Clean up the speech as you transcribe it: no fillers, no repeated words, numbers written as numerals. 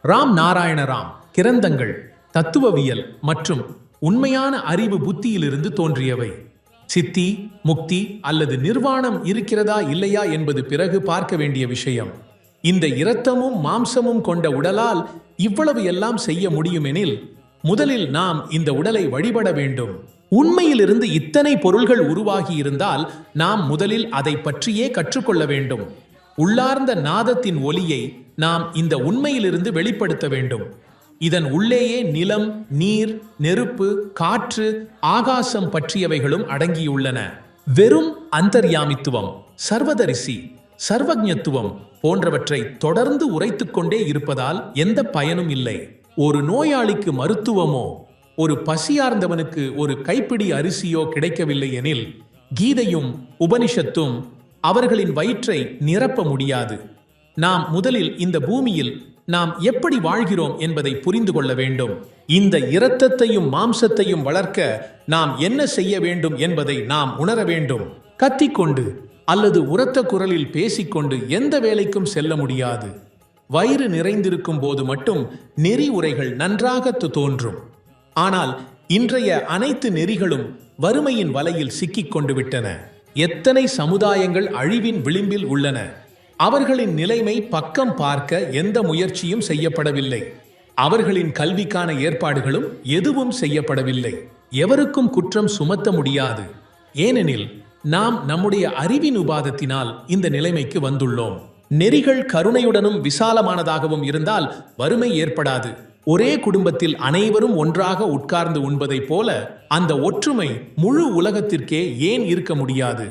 ராம் நாராயண ராம் கிரந்தங்கள் தத்துவவியல் மற்றும் உண்மையான அறிவு புத்தியிலிருந்து தோன்றியவை. சித்தி, முக்தி அல்லது நிர்வாணம் இருக்கிறதா இல்லையா என்பது பிறகு பார்க்க வேண்டிய விஷயம். இந்த இரத்தமும் மாம்சமும் கொண்ட உடலால் இவ்வளவு எல்லாம் செய்ய முடியுமெனில் முதலில் நாம் இந்த உடலை வழிபட வேண்டும். உண்மையிலிருந்து இத்தனை பொருள்கள் உருவாகி இருந்தால் நாம் முதலில் அதை பற்றியே கற்றுக்கொள்ள வேண்டும். உள்ளார்ந்த நாதத்தின் ஒலியை நாம் இந்த உண்மையிலிருந்து வெளிப்படுத்த வேண்டும். இதன் உள்ளேயே நிலம், நீர், நெருப்பு, காற்று, ஆகாசம் பற்றியவைகளும் அடங்கியுள்ளன. வெறும் அந்தர்யாமித்துவம், சர்வதரிசி, சர்வஜத்துவம் போன்றவற்றை தொடர்ந்து உரைத்துக்கொண்டே இருப்பதால் எந்த பயனும் இல்லை. ஒரு நோயாளிக்கு மருத்துவமோ ஒரு பசியார்ந்தவனுக்கு ஒரு கைப்பிடி அரிசியோ கிடைக்கவில்லை எனில் கீதையும் உபனிஷத்தும் அவர்களின் வயிற்றை நிரப்ப முடியாது. நாம் முதலில் இந்த பூமியில் நாம் எப்படி வாழ்கிறோம் என்பதை புரிந்து கொள்ள வேண்டும். இந்த இரத்தத்தையும் மாம்சத்தையும் வளர்க்க நாம் என்ன செய்ய வேண்டும் என்பதை நாம் உணர வேண்டும். கத்திக்கொண்டு அல்லது உரத்த குரலில் பேசிக்கொண்டு எந்த வேலைக்கும் செல்ல முடியாது. வயிறு நிறைந்திருக்கும் போது மட்டும் நெறி உரைகள் நன்றாக தோன்றும். ஆனால் இன்றைய அனைத்து நெறிகளும் வறுமையின் வலையில் சிக்கிக் கொண்டு விட்டன. எத்தனை சமுதாயங்கள் அழிவின் விளிம்பில் உள்ளன. அவர்களின் நிலைமை பக்கம் பார்க்க எந்த முயற்சியும் செய்யப்படவில்லை. அவர்களின் கல்விக்கான ஏற்பாடுகளும் எதுவும் செய்யப்படவில்லை. எவருக்கும் குற்றம் சுமத்த முடியாது. ஏனெனில் நாம் நம்முடைய அறிவின் உபாதத்தினால் இந்த நிலைமைக்கு வந்துள்ளோம். நெறிகள் கருணையுடனும் விசாலமானதாகவும் இருந்தால் வறுமை ஏற்படாது. ஒரே குடும்பத்தில் அனைவரும் ஒன்றாக உட்கார்ந்து உண்பதைப் போல அந்த ஒற்றுமை முழு உலகத்திற்கே ஏன் இருக்க முடியாது?